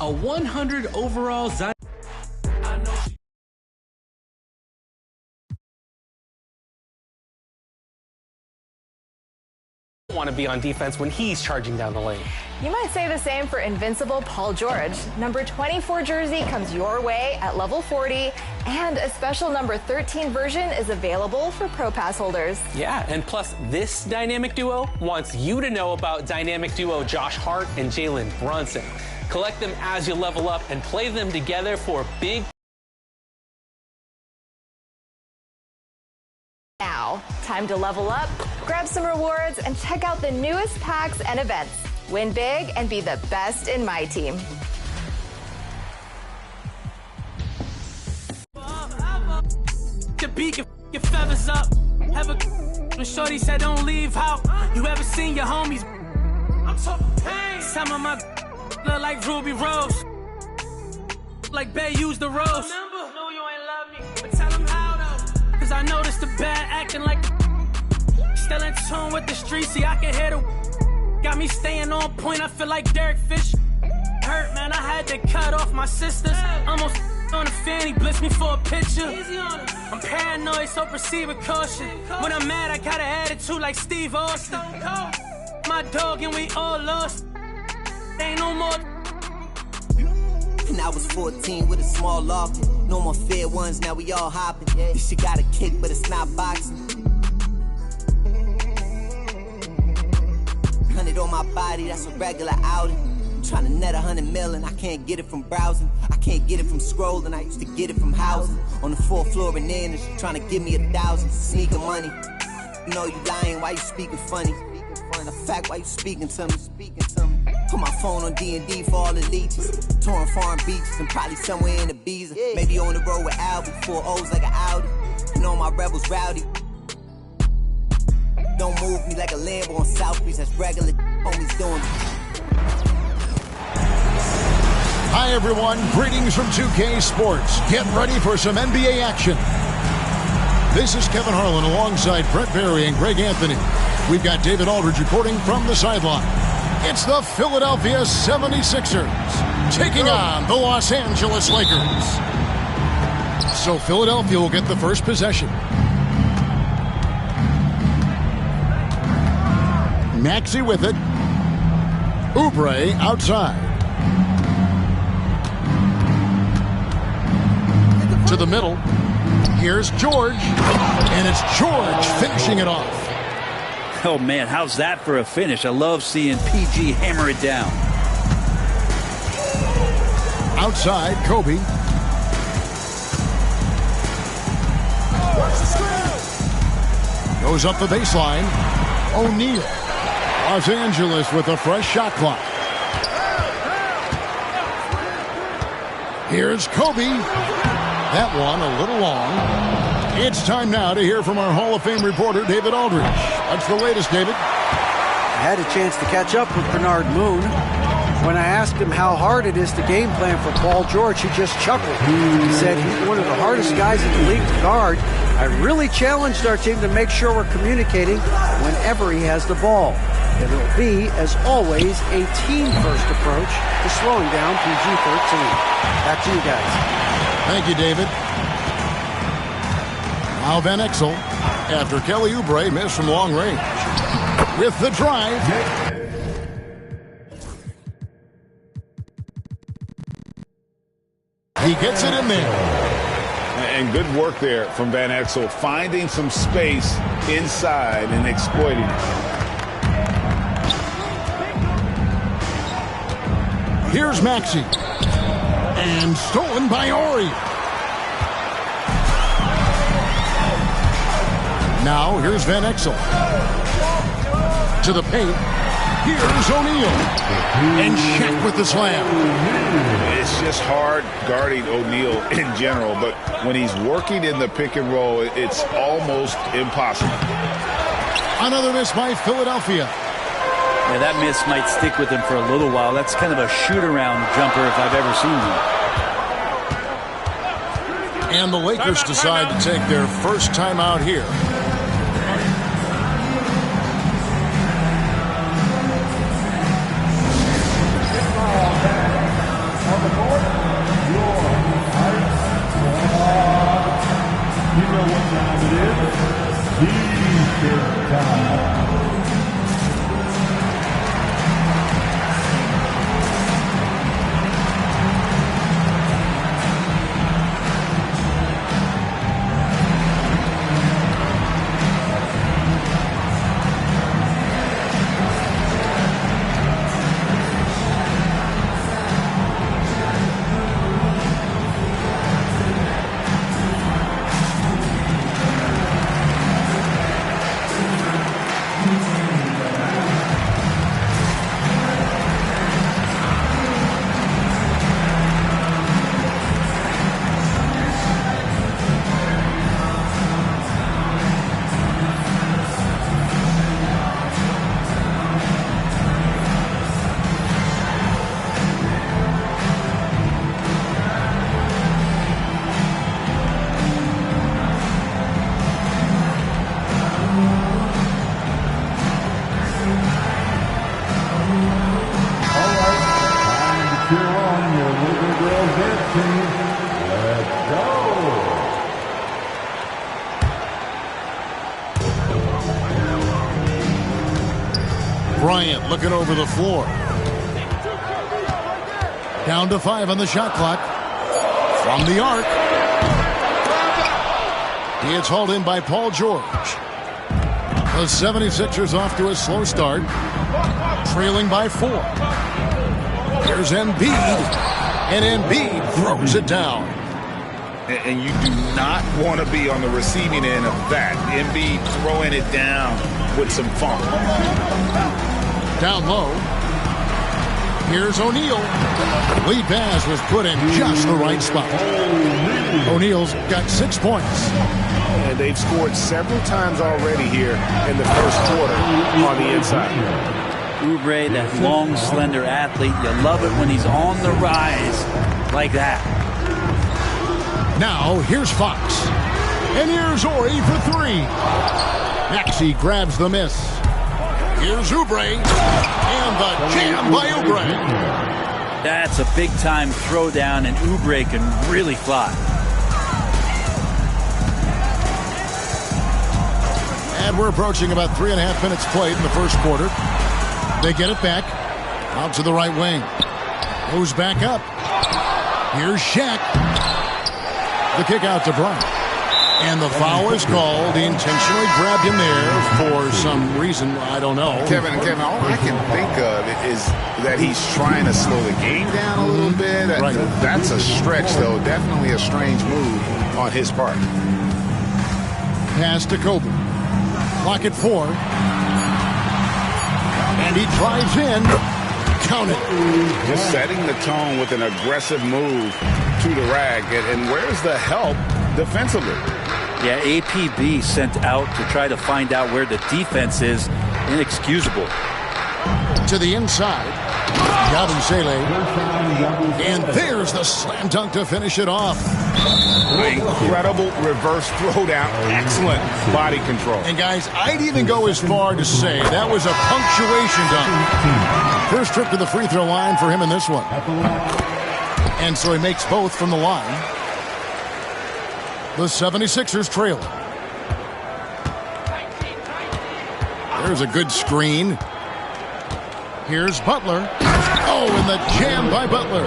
A 100 overall Zion. Want to be on defense when he's charging down the lane. You might say the same for invincible Paul George. Number 24 jersey comes your way at level 40, and a special number 13 version is available for Pro Pass holders. Yeah, and plus this dynamic duo wants you to know about dynamic duo Josh Hart and Jalen Brunson. Collect them as you level up and play them together for big. Now, time to level up, grab some rewards, and check out the newest packs and events. Win big and be the best in my team. To beat your feathers up. Have a shorty said don't leave how you ever seen your homies. I'm talking pain. Some of my look like Ruby Rose. Like Bay used the rose. No, you ain't love me. But tell them how though. Cause I noticed the bad acting like still in tune with the streets. See, I can hear the got me staying on point. I feel like Derek Fisher. Hurt, man, I had to cut off my sisters. Almost on a fanny, blitz me for a picture. I'm paranoid, so proceed with caution. When I'm mad, I got an attitude like Steve Austin. My dog and we all lost. Ain't no more. And I was 14 with a small locket. No more fair ones, now we all hopping. This shit got a kick, but it's not boxing. 100 on my body, that's a regular outing. I'm trying to net 100 million, I can't get it from browsing. I can't get it from scrolling, I used to get it from housing. On the 4th floor in Nannish, trying to give me 1,000 sneaker money. You know you lying, why you speaking funny? The fact, why you speaking to me? Put my phone on D&D for all the leeches. Touring foreign beaches and probably somewhere in Ibiza. Maybe on the road with Albie, 4 O's like an Audi. You know my rebels rowdy. Don't move me like a Lambo on South Beach, that's regular homies doing it. Hi everyone, greetings from 2K Sports. Get ready for some NBA action. This is Kevin Harlan alongside Brett Berry and Greg Anthony. We've got David Aldridge reporting from the sideline. It's the Philadelphia 76ers taking on the Los Angeles Lakers. So Philadelphia will get the first possession. Maxey with it. Oubre outside. To the middle. Here's George. And it's George finishing it off. Oh, man, how's that for a finish? I love seeing PG hammer it down. Outside, Kobe. Goes up the baseline. O'Neal. Los Angeles with a fresh shot clock. Here's Kobe. That one a little long. It's time now to hear from our Hall of Fame reporter, David Aldridge. What's the latest, David? I had a chance to catch up with Bernard Moon. When I asked him how hard it is to game plan for Paul George, he just chuckled. He said he's one of the hardest guys in the league to guard. I really challenged our team to make sure we're communicating whenever he has the ball. And it'll be, as always, a team-first approach to slowing down PG-13. Back to you guys. Thank you, David. Now Van Exel, after Kelly Oubre missed from long range. With the drive. He gets it in there. And good work there from Van Exel, finding some space inside and exploiting it. Here's Maxey. And stolen by Ori. Now, here's Van Exel. To the paint. Here's O'Neal. And Shaq with the slam. It's just hard guarding O'Neal in general, but when he's working in the pick and roll, it's almost impossible. Another miss by Philadelphia. Yeah, that miss might stick with him for a little while. That's kind of a shoot-around jumper if I've ever seen one. And the Lakers decide to take their first time out here. Bryant looking over the floor. Down to 5 on the shot clock. From the arc. He is hauled in by Paul George. The 76ers off to a slow start. Trailing by 4. Here's Embiid. And Embiid throws it down. And you do not want to be on the receiving end of that. Embiid throwing it down with some funk. Down low. Here's O'Neal. Lead pass was put in just the right spot. O'Neal's got 6 points. And they've scored several times already here in the first quarter on the inside. Oubre, that long, slender athlete. You love it when he's on the rise like that. Now, here's Fox. And here's Ori for 3. Maxey grabs the miss. Here's Oubre. And the jam by Oubre. That's a big-time throwdown, and Oubre can really fly. And we're approaching about 3.5 minutes played in the first quarter. They get it back. Out to the right wing. Moves back up. Here's Shaq. The kick out to Bryant. And the foul is called. He intentionally grabbed him there for some reason. I don't know. Kevin, all I can think of is that he's trying to slow the game down a little bit. Right. That's a stretch, though. Definitely a strange move on his part. Pass to Kobe. Clock at 4. And he drives in. Count it. Just setting the tone with an aggressive move to the rack. And where's the help defensively? Yeah, APB sent out to try to find out where the defense is. Inexcusable. To the inside. Yabusele. And there's the slam dunk to finish it off. Incredible reverse throwdown. Excellent body control. And guys, I'd even go as far to say that was a punctuation dunk. First trip to the free throw line for him in this one. And so he makes both from the line. The 76ers trail. There's a good screen. Here's Butler. Oh, and the jam by Butler.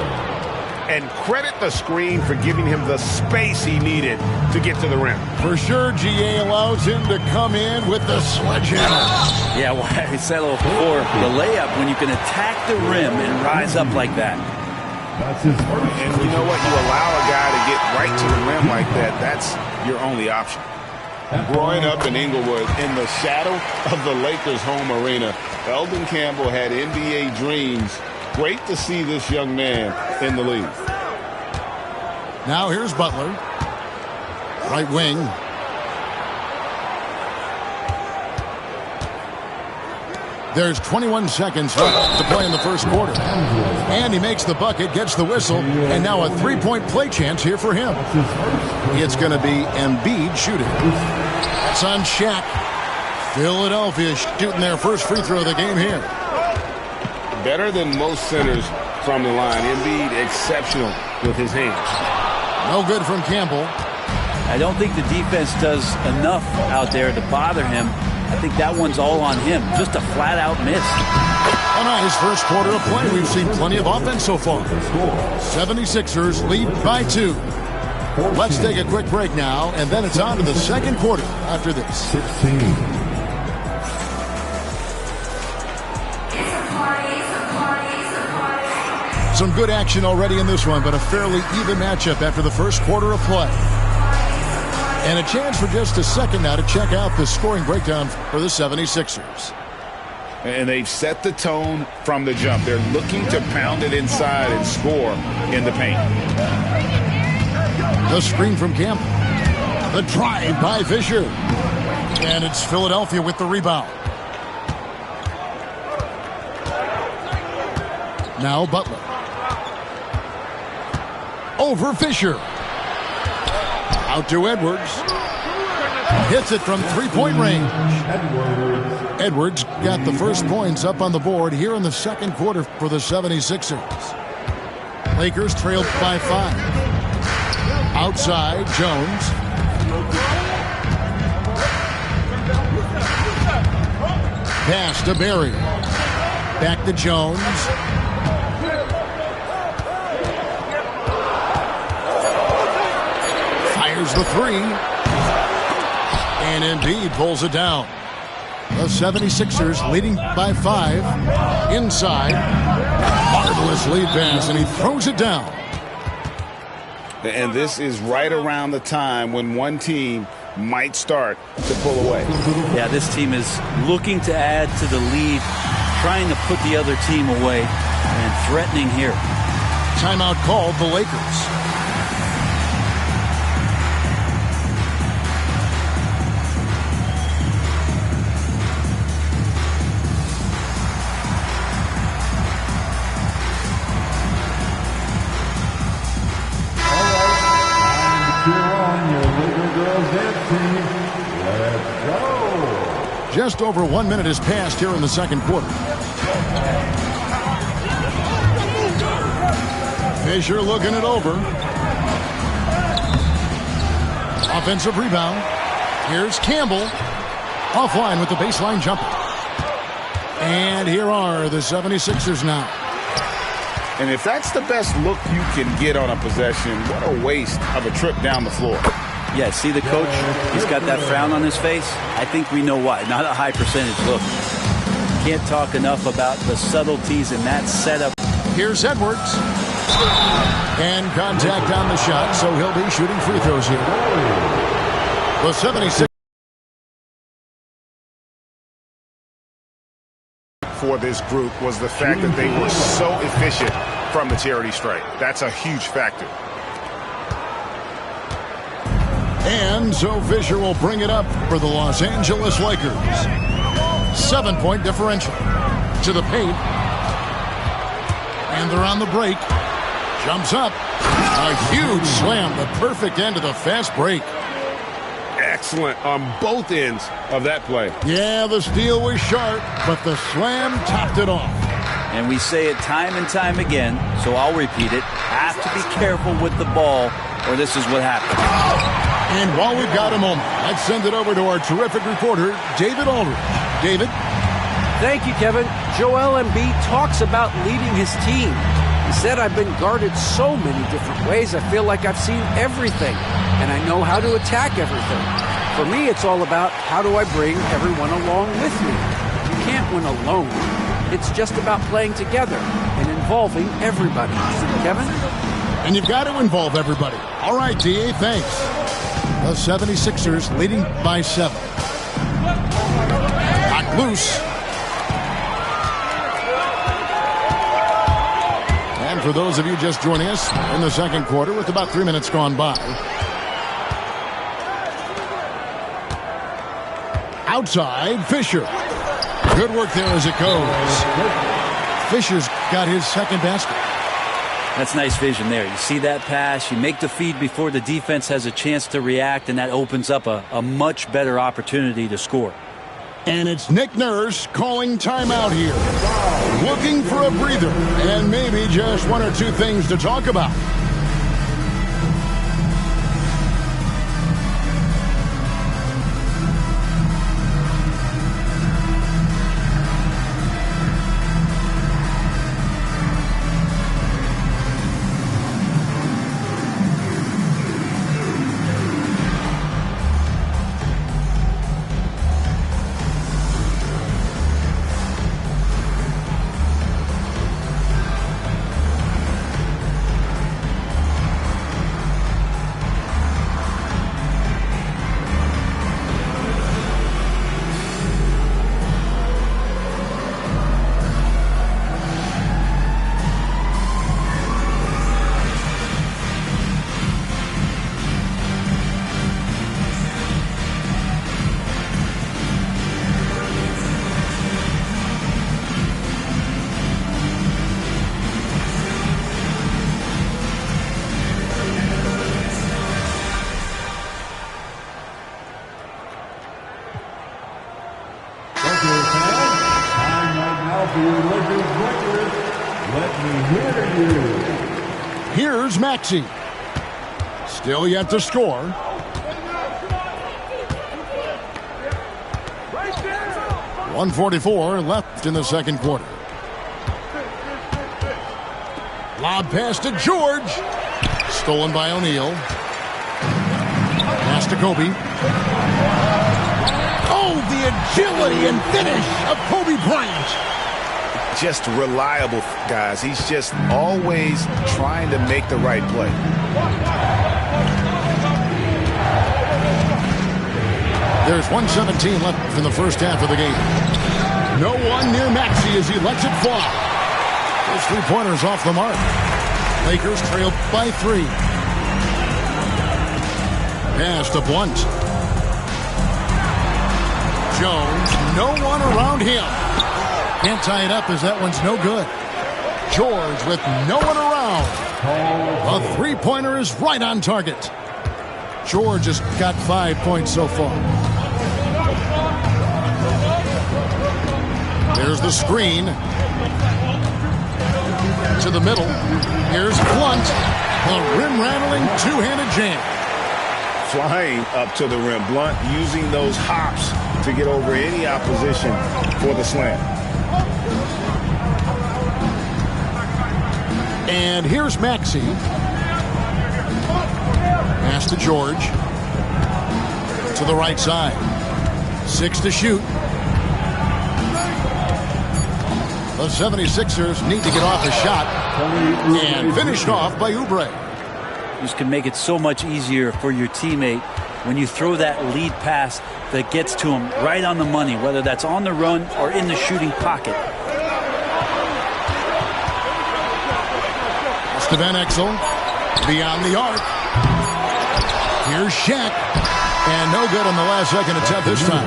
And credit the screen for giving him the space he needed to get to the rim. For sure, GA allows him to come in with the sledgehammer. Yeah, well, I said a little before, the layup, when you can attack the rim and rise up like that. And you know what? You allow a guy to get right to the rim like that. That's your only option. Growing up in Inglewood, in the shadow of the Lakers' home arena, Eldon Campbell had NBA dreams. Great to see this young man in the league. Now here's Butler. Right wing. There's 21 seconds left to play in the first quarter. And he makes the bucket, gets the whistle, and now a 3-point play chance here for him. It's going to be Embiid shooting. That's on Shaq. Philadelphia shooting their first free throw of the game here. Better than most centers from the line. Embiid exceptional with his hands. No good from Campbell. I don't think the defense does enough out there to bother him. I think that one's all on him. Just a flat-out miss. A nice first quarter of play. We've seen plenty of offense so far. 76ers lead by 2. Let's take a quick break now, and then it's on to the second quarter after this. 16. Some good action already in this one, but a fairly even matchup after the first quarter of play. And a chance for just a second now to check out the scoring breakdown for the 76ers. And they've set the tone from the jump. They're looking to pound it inside and score in the paint. The screen from Campbell. The drive by Fisher. And it's Philadelphia with the rebound. Now Butler. Over Fisher. Out to Edwards. Hits it from three-point range. Edwards got the first points up on the board here in the second quarter for the 76ers. Lakers trailed by 5. Outside, Jones. Pass to Barry. Back to Jones. Fires the 3. And Embiid pulls it down. The 76ers leading by 5. Inside. Marvelous lead pass, and he throws it down. And this is right around the time when one team might start to pull away. Yeah, this team is looking to add to the lead, trying to put the other team away, and threatening here. Timeout called the Lakers. Just over 1 minute has passed here in the second quarter. Fisher looking it over. Offensive rebound. Here's Campbell. Offline with the baseline jumper. And here are the 76ers now. And if that's the best look you can get on a possession, what a waste of a trip down the floor. Yeah, see the coach? He's got that frown on his face. I think we know why. Not a high percentage look. Can't talk enough about the subtleties in that setup. Here's Edwards. And contact on the shot, so he'll be shooting free throws here. The 76ers. For this group was the fact that they were so efficient from the charity stripe. That's a huge factor. And so Fisher will bring it up for the Los Angeles Lakers. 7-point differential. To the paint. And they're on the break. Jumps up. A huge slam. The perfect end of the fast break. Excellent on both ends of that play. Yeah, the steal was sharp, but the slam topped it off. And we say it time and time again, so I'll repeat it. Have to be careful with the ball, or this is what happens. And while we've got a moment, let's send it over to our terrific reporter, David Aldridge. David? Thank you, Kevin. Joel Embiid talks about leading his team. He said, I've been guarded so many different ways, I feel like I've seen everything, and I know how to attack everything. For me, it's all about how do I bring everyone along with me. You can't win alone. It's just about playing together and involving everybody. Kevin? And you've got to involve everybody. All right, D.A., thanks. The 76ers leading by 7. Knocked loose. And for those of you just joining us in the second quarter with about 3 minutes gone by. Outside, Fisher. Good work there as it goes. Fisher's got his second basket. That's nice vision there. You see that pass, you make the feed before the defense has a chance to react, and that opens up a much better opportunity to score. And it's Nick Nurse calling timeout here. Looking for a breather and maybe just one or two things to talk about. Here's Maxey. Still yet to score. .144 left in the second quarter. Lob pass to George. Stolen by O'Neal. Pass to Kobe. Oh, the agility and finish of Kobe Bryant. Just reliable, guys. He's just always trying to make the right play. There's 1:17 left in the first half of the game. No one near Maxey as he lets it fly. Those three-pointers off the mark. Lakers trail by 3. Pass to Blunt. Jones, no one around him. Can't tie it up as that one's no good. George with no one around. A three-pointer is right on target. George has got 5 points so far. There's the screen. To the middle. Here's Blunt. A rim-rattling two-handed jam. Flying up to the rim. Blunt using those hops to get over any opposition for the slam. And here's Maxey. Pass to George. To the right side. 6 to shoot. The 76ers need to get off a shot. And finished off by Oubre. This can make it so much easier for your teammate when you throw that lead pass that gets to him right on the money, whether that's on the run or in the shooting pocket. To Van Exel. Beyond the arc. Here's Shaq. And no good on the last second attempt this time.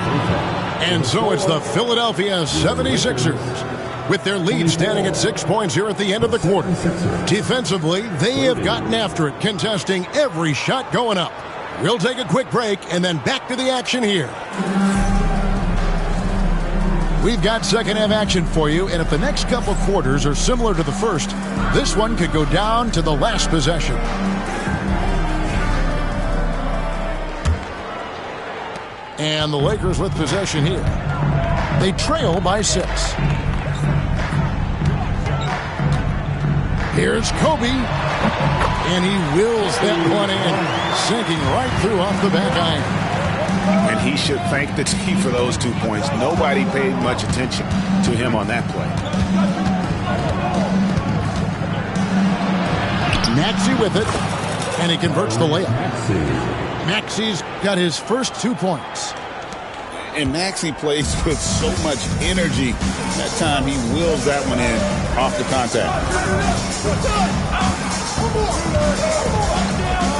And so it's the Philadelphia 76ers. With their lead standing at 6 points here at the end of the quarter. Defensively, they have gotten after it, contesting every shot going up. We'll take a quick break and then back to the action here. We've got second half action for you, and if the next couple quarters are similar to the first, this one could go down to the last possession. And the Lakers with possession here. They trail by 6. Here's Kobe. And he wills that one in, sinking right through off the back iron. And he should thank the team for those 2 points. Nobody paid much attention to him on that play. Maxey with it, and he converts the layup. Maxey's got his first 2 points. And Maxey plays with so much energy. That time he wills that one in off the contact.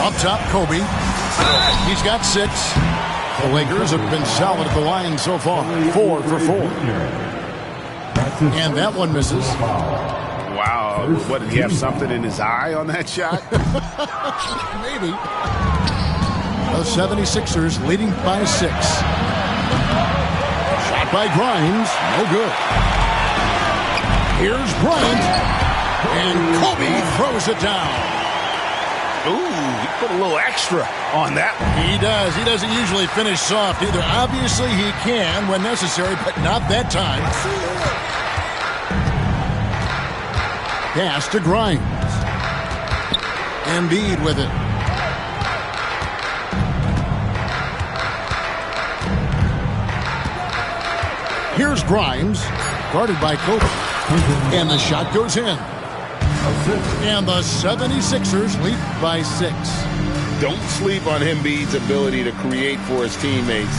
Up top, Kobe. He's got 6. The Lakers have been solid at the line so far. 4 for 4. And that one misses. Wow. What, did he have something in his eye on that shot? Maybe. The 76ers leading by 6. Shot by Grimes. No good. Here's Bryant. And Kobe throws it down. Ooh, he put a little extra on that one. He does. He doesn't usually finish soft either. Obviously, he can when necessary, but not that time. Pass to Grimes. Embiid with it. Here's Grimes, guarded by Kobe. And the shot goes in. And the 76ers lead by 6. Don't sleep on Embiid's ability to create for his teammates,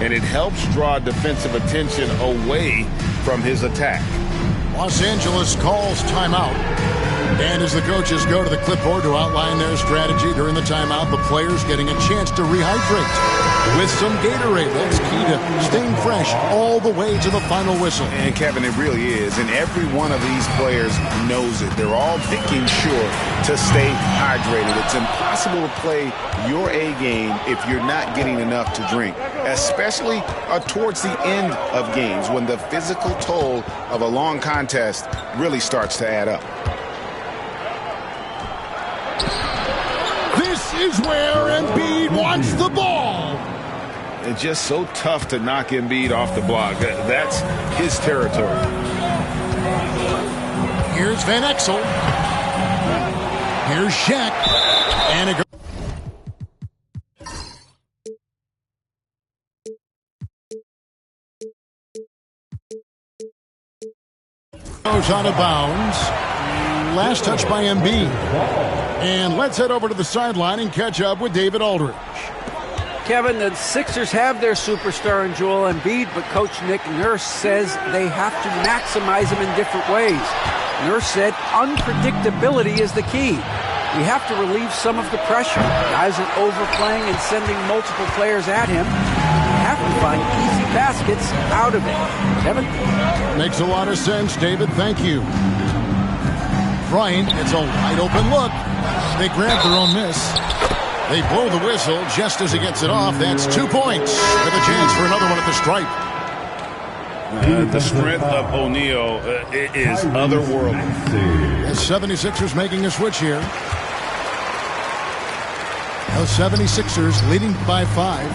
and it helps draw defensive attention away from his attack. Los Angeles calls timeout. And as the coaches go to the clipboard to outline their strategy during the timeout, the players getting a chance to rehydrate with some Gatorade. That's key to staying fresh all the way to the final whistle. And Kevin, it really is. And every one of these players knows it. They're all making sure to stay hydrated. It's impossible to play your A game if you're not getting enough to drink, especially towards the end of games when the physical toll of a long contest really starts to add up. is where Embiid wants the ball. It's just so tough to knock Embiid off the block. That's his territory. Here's Van Exel. Here's Shaq. And it goes out of bounds. Last touch by Embiid. And let's head over to the sideline and catch up with David Aldridge. Kevin, the Sixers have their superstar in Joel Embiid, but Coach Nick Nurse says they have to maximize him in different ways. Nurse said unpredictability is the key. We have to relieve some of the pressure. Guys are overplaying and sending multiple players at him. We have to find easy baskets out of it. Kevin? Makes a lot of sense, David. Thank you. Bryant, it's a wide open look. They grab their own miss. They blow the whistle just as he gets it off. That's 2 points with a chance for another one at the stripe. The strength of O'Neal is otherworldly. The 76ers making a switch here. The 76ers leading by 5.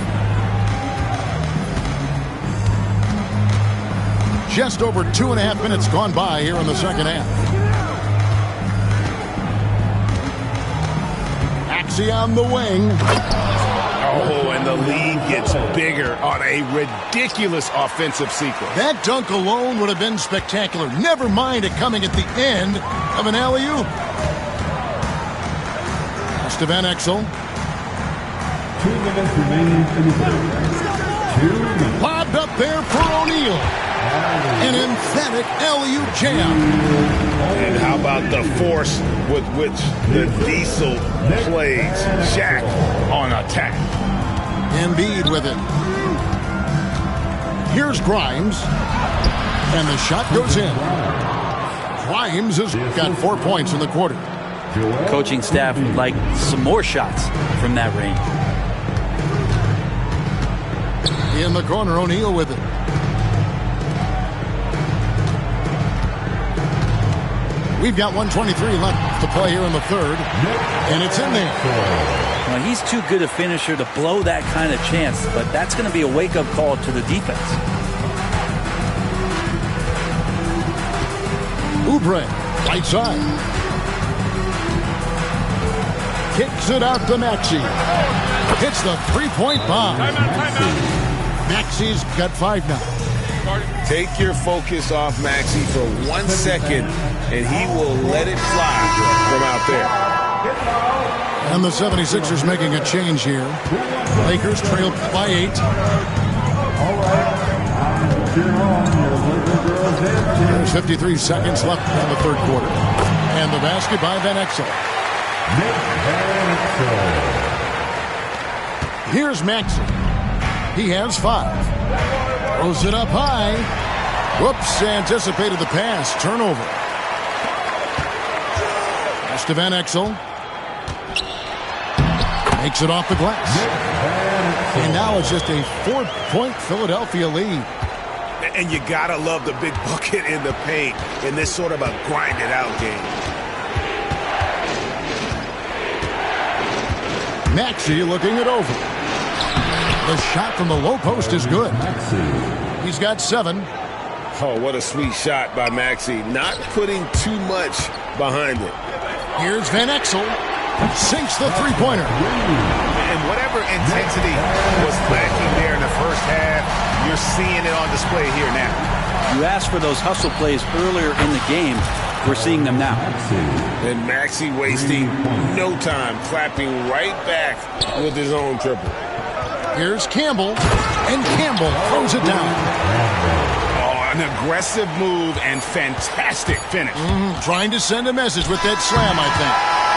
Just over 2.5 minutes gone by here in the second half. Maxey on the wing. Oh, and the lead gets bigger on a ridiculous offensive sequence. That dunk alone would have been spectacular. Never mind it coming at the end of an alley-oop. Pass to Van Exel. 2 minutes remaining in the third. 2 minutes. Lobbed up there for O'Neal. An emphatic alley-oop jam. And how about the force with which the Diesel plays Shaq on attack? Embiid with it. Here's Grimes. And the shot goes in. Grimes has got 4 points in the quarter. Coaching staff would like some more shots from that range. In the corner, O'Neal with it. We've got 1:23 left to play here in the third. And it's in there. Well, he's too good a finisher to blow that kind of chance, but that's going to be a wake-up call to the defense. Oubre, right side. Kicks it out to Maxey. Hits the three-point bomb. Maxey's got 5 now. Take your focus off Maxey for 1 second, and he will let it fly from out there. And the 76ers making a change here. Lakers trail by 8. There's 53 seconds left in the third quarter. And the basket by Van Exel. Here's Maxey. He has 5. Throws it up high. Whoops, anticipated the pass. Turnover. Pass to Van Exel. Makes it off the glass. And now it's just a 4-point Philadelphia lead. And you gotta love the big bucket in the paint in this sort of a grind-it-out game. Maxey looking it over. The shot from the low post is good. He's got 7. Oh, what a sweet shot by Maxey. Not putting too much behind it. Here's Van Exel. Sinks the three-pointer. And whatever intensity was lacking there in the first half, you're seeing it on display here now. You asked for those hustle plays earlier in the game. We're seeing them now. And Maxey wasting no time, clapping right back with his own triple. Here's Campbell, and Campbell throws it down. Oh, an aggressive move and fantastic finish. Trying to send a message with that slam, I think.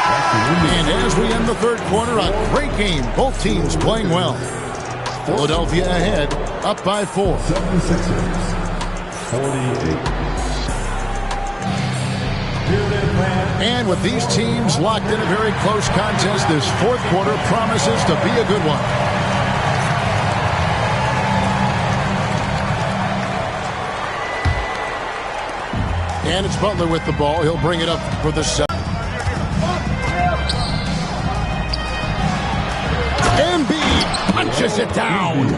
And as we end the third quarter, a great game. Both teams playing well. Philadelphia ahead, up by 4. 76ers, 48. And with these teams locked in a very close contest, this fourth quarter promises to be a good one. And it's Butler with the ball. He'll bring it up for the set. dishes it down.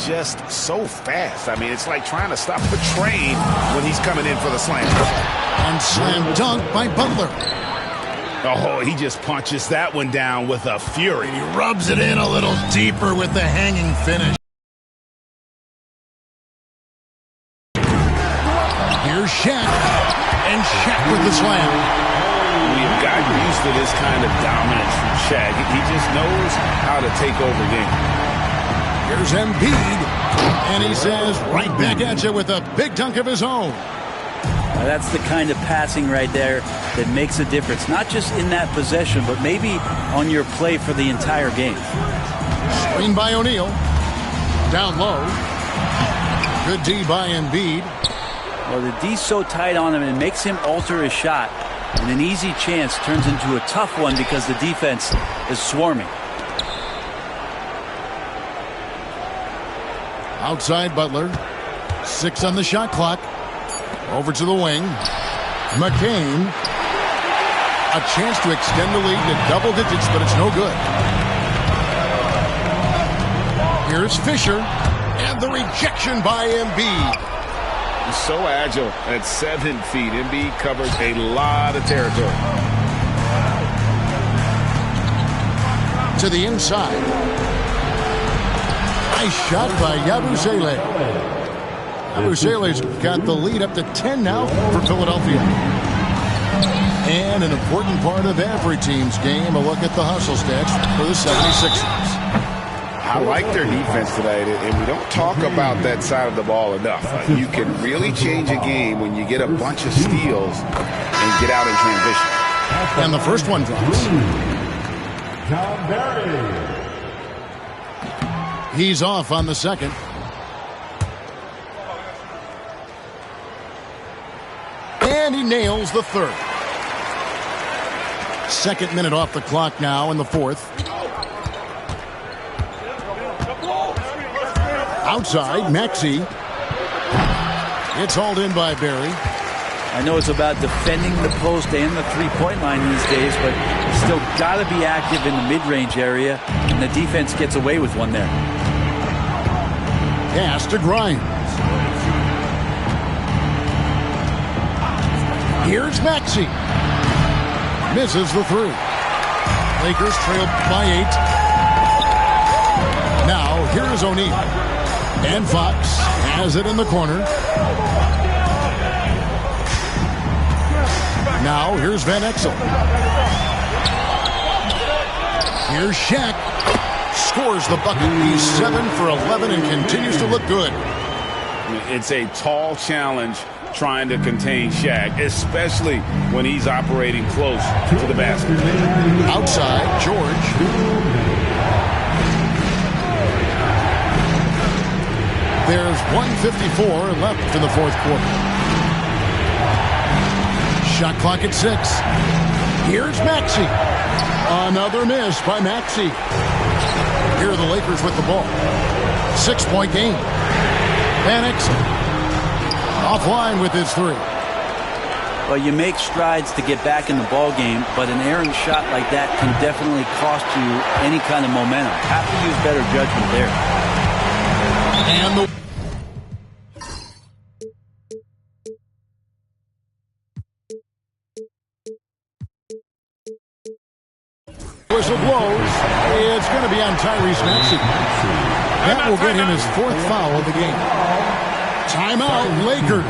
Just so fast. I mean, it's like trying to stop a train when he's coming in for the slam. And slam dunk by Butler. Oh, he just punches that one down with a fury. He rubs it in a little deeper with the hanging finish. Here's Shaq. And Shaq with the slam. We've gotten used to this kind of dominance from Shaq. He just knows how to take over games. Here's Embiid. And he says, right back at you with a big dunk of his own. That's the kind of passing right there that makes a difference. Not just in that possession, but maybe on your play for the entire game. Screen by O'Neal. Down low. Good D by Embiid. Well, the D's so tight on him, and it makes him alter his shot. And an easy chance turns into a tough one because the defense is swarming. Outside Butler. 6 on the shot clock. Over to the wing. McCain. A chance to extend the lead to double digits, but it's no good. Here's Fisher. And the rejection by Embiid. He's so agile at 7 feet. Embiid covers a lot of territory. To the inside. Nice shot by Yabusele. Yabusele's got the lead up to 10 now for Philadelphia. And an important part of every team's game, a look at the hustle stats for the 76ers. I like their defense tonight, and we don't talk about that side of the ball enough. You can really change a game when you get a bunch of steals and get out in transition. And the first one drops. John Barry. He's off on the second. And he nails the third. Second minute off the clock now in the fourth. Outside, Maxey. It's hauled in by Barry. I know it's about defending the post and the three-point line these days, but you still got to be active in the mid-range area, and the defense gets away with one there. Pass to Grimes. Here's Maxey. Misses the three. Lakers trail by 8. Now, here is O'Neal. And Fox has it in the corner. Now, here's Van Exel. Here's Shaq. Scores the bucket. He's 7 for 11 and continues to look good. It's a tall challenge trying to contain Shaq, especially when he's operating close to the basket. Outside, George. There's 1:54 left in the fourth quarter. Shot clock at 6. Here's Maxey. Another miss by Maxey. Here are the Lakers with the ball. 6-point game. Van Exel offline with his three. Well, you make strides to get back in the ball game, but an errant shot like that can definitely cost you any kind of momentum. Have to use better judgment there. And the whistle blows. It's going to be on Tyrese Maxey. That will get him his 4th foul of the game. Timeout, Lakers.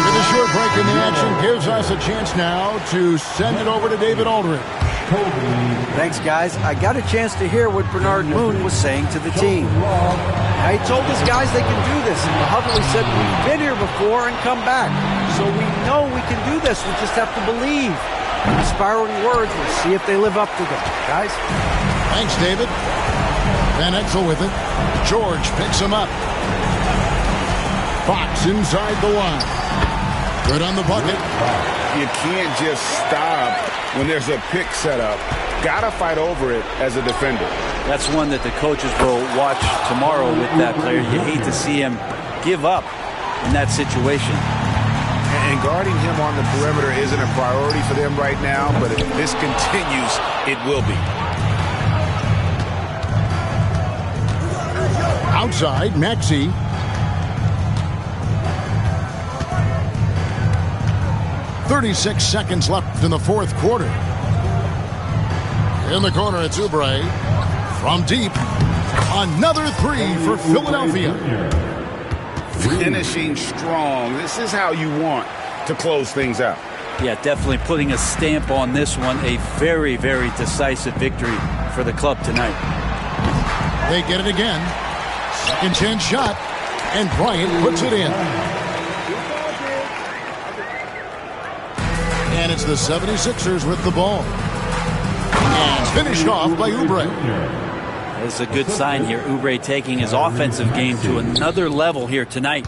With a short break in the action gives us a chance now to send it over to David Aldridge. Thanks, guys. I got a chance to hear what Bernard Moon was saying to the team. He told his guys they can do this, and the huddle, he said, we've been here before and come back. So we know we can do this. We just have to believe. Inspiring words. We'll see if they live up to them. Guys? Thanks, David. Van Exel with it. George picks him up. Fox inside the line. Good on the bucket. You can't just stop when there's a pick set up. Gotta fight over it as a defender. That's one that the coaches will watch tomorrow with that player. You hate to see him give up in that situation. And guarding him on the perimeter isn't a priority for them right now, but if this continues, it will be. Outside, Maxey. "36 seconds left in the fourth quarter. In the corner, it's Oubre. From deep, another three for Philadelphia. Finishing strong. This is how you want to close things out. Yeah, definitely putting a stamp on this one. A very, very decisive victory for the club tonight. They get it again. Second chance shot, and Bryant puts it in. And it's the 76ers with the ball. And finished off by Oubre. It's a good sign here. Oubre taking his offensive game to another level here tonight.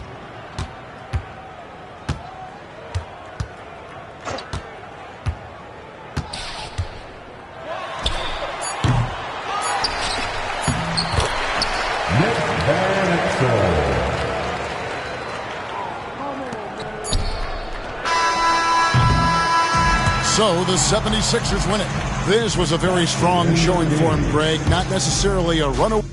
So the 76ers win it. This was a very strong showing for him, Greg. Not necessarily a runaway.